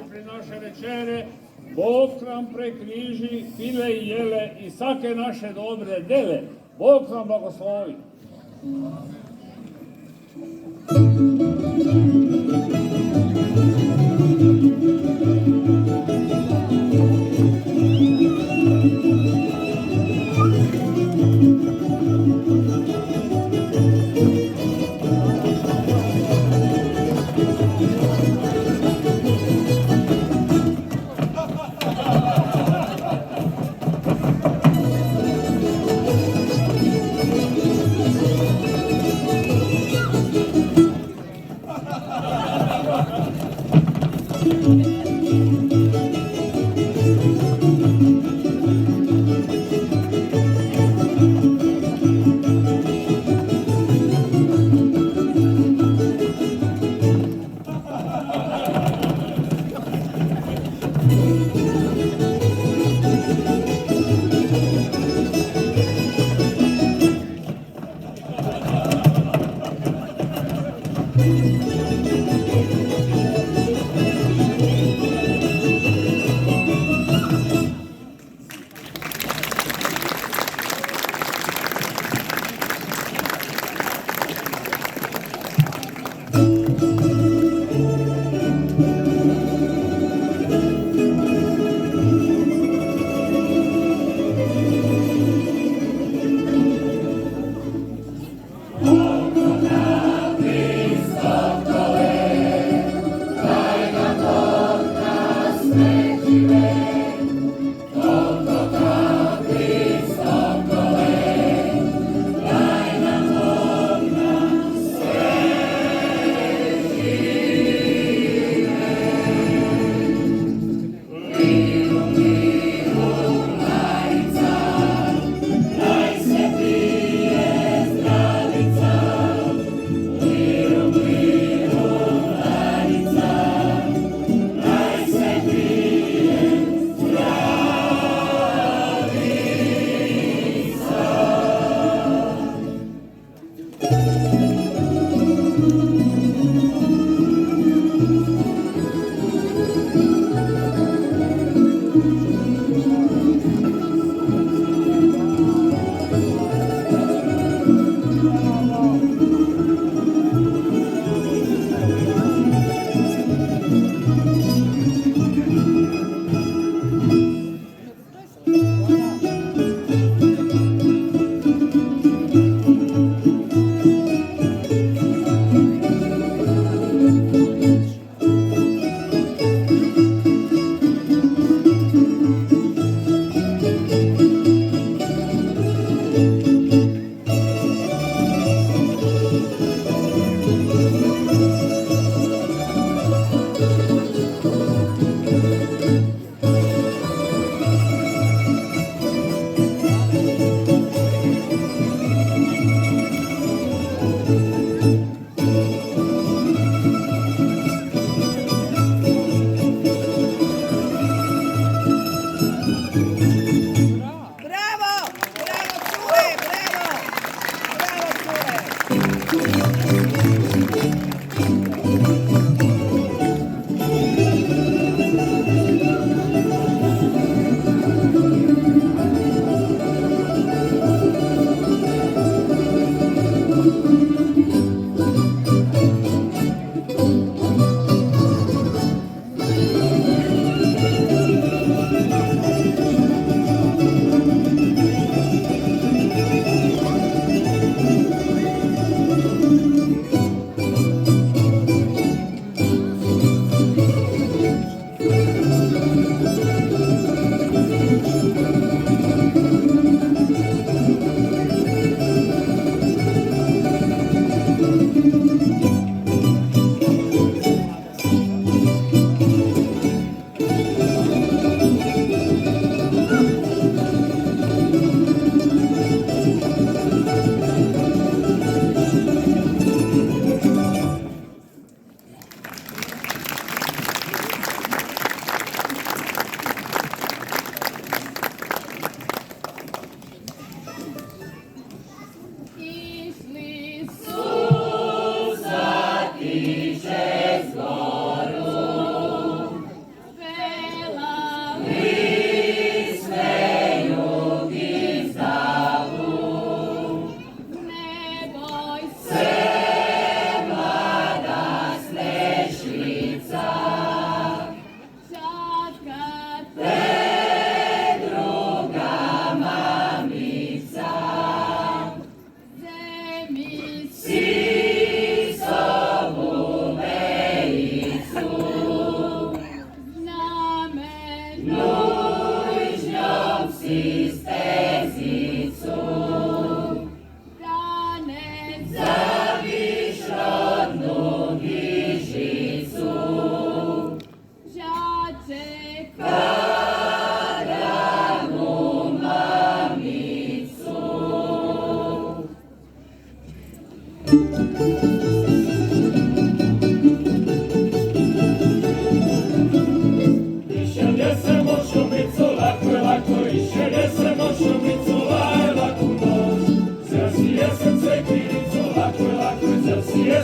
pri naše večere, Bog nam prekriži pile i jele i svake naše dobre dele. Bog nam blagoslovi.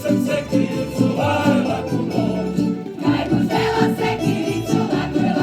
Srce krivicu, lako noć. Kaj mu zela se krivicu, lako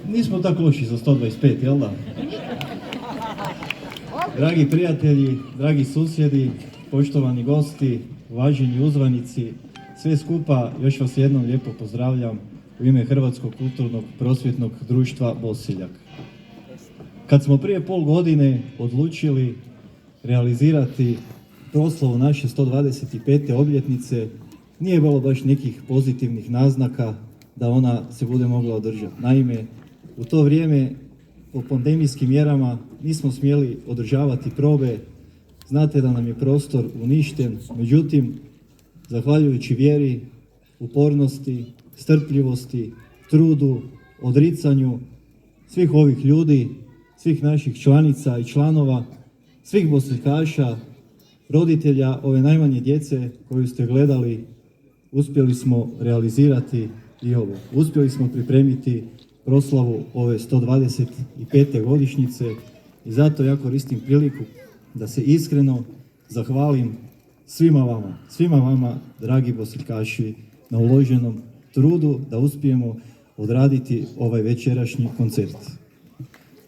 nismo tako loši za 125, jel da? Dragi prijatelji, dragi susjedi, poštovani gosti, uvaženi uzvanici, sve skupa još vas jednom lijepo pozdravljam u ime Hrvatskog kulturnog prosvjetnog društva Bosiljak. Kad smo prije pol godine odlučili realizirati proslavu naše 125. obljetnice, nije bilo baš nekih pozitivnih naznaka da ona se bude mogla održati. Naime, u to vrijeme po pandemijskim mjerama nismo smjeli održavati probe. Znate da nam je prostor uništen, međutim, zahvaljujući vjeri, upornosti, strpljivosti, trudu, odricanju svih ovih ljudi, svih naših članica i članova, svih bosiljkaša, roditelja ove najmanje djece koju ste gledali, uspjeli smo realizirati i ovo. Uspjeli smo pripremiti proslavu ove 125. godišnjice i zato ja koristim priliku da se iskreno zahvalim svima vama, dragi bosiljkaši, na uloženom trudu da uspijemo odraditi ovaj večerašnji koncert.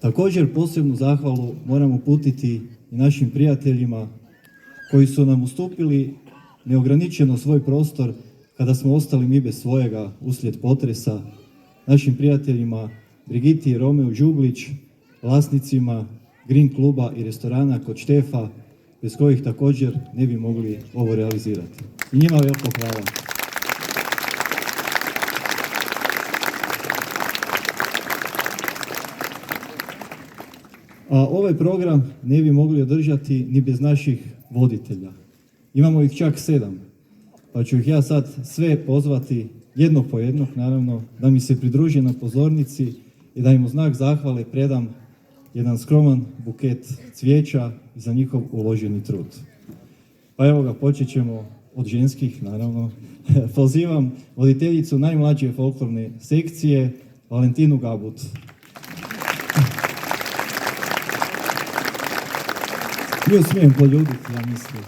Također posebnu zahvalu moram uputiti i našim prijateljima koji su nam ustupili neograničeno svoj prostor kada smo ostali mi bez svojega uslijed potresa, našim prijateljima Brigiti i Romeu Đuglić, vlasnicima Green kluba i restorana kod Štefa, bez kojih također ne bi mogli ovo realizirati. I njima veliko hvala. A ovaj program ne bi mogli održati ni bez naših voditelja. Imamo ih čak 7, pa ću ih ja sad sve pozvati jednog po jednog, naravno, da mi se pridruže na pozornici i da im u znak zahvale predam jedan skroman buket cvijeća za njihov uloženi trud. Pa evo ga, počet ćemo od ženskih, naravno. Pozivam voditeljicu najmlađe folklorne sekcije, Valentinu Gabut. Nju smijem poljubiti, ja mislim.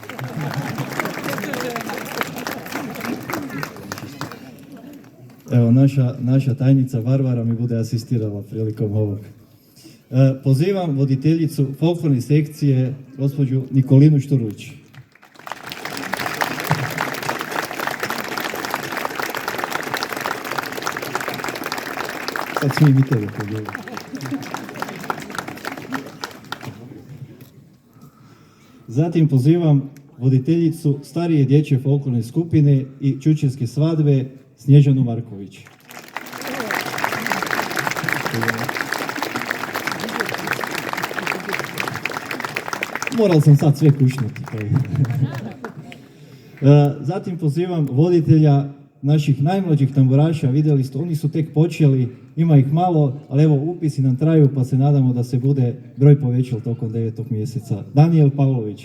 Evo, naša tajnica Varvara mi bude asistirala prilikom ovog. Pozivam voditeljicu folklorne sekcije, gospođu Nikolinu Šturuć. Sad smijem i tebe poljubiti. Zatim pozivam voditeljicu starije dječje folklorne skupine i čučerske svadbe Snježanu Marković. Moral sam sad sve kušnuti. Zatim pozivam voditelja naših najmlađih tamburaša, vidjeli ste, oni su tek počeli, ima ih malo, ali evo upisi nam traju pa se nadamo da se bude broj povećao tokom 9. mjeseca. Danijel Pavlović.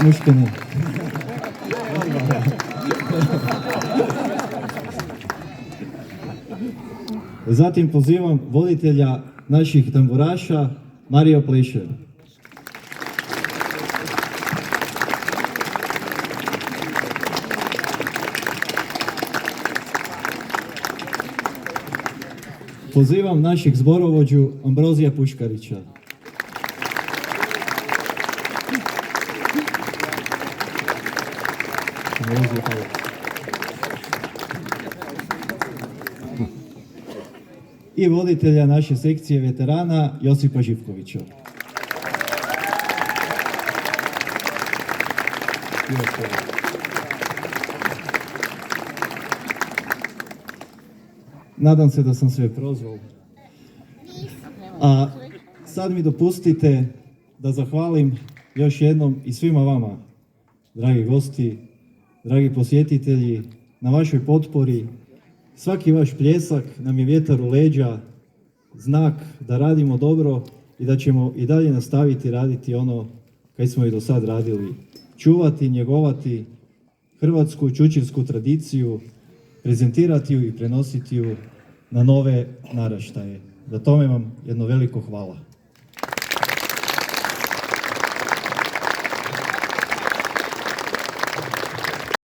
Muške ne. Zatim pozivam voditelja naših tamburaša, Mario Plešer. Pozivam našeg zborovođu Ambrozija Puškarića. I voditelja naše sekcije veterana Josipa Živkovića. Nadam se da sam sve prozvao. A sad mi dopustite da zahvalim još jednom i svima vama, dragi gosti, dragi posjetitelji, na vašoj potpori. Svaki vaš pljesak nam je vjetar u leđa, znak da radimo dobro i da ćemo i dalje nastaviti raditi ono kaj smo i do sad radili. Čuvati, njegovati hrvatsku čučirsku tradiciju, prezentirati ju i prenositi ju na nove naraštaje. Za tome vam jedno veliko hvala.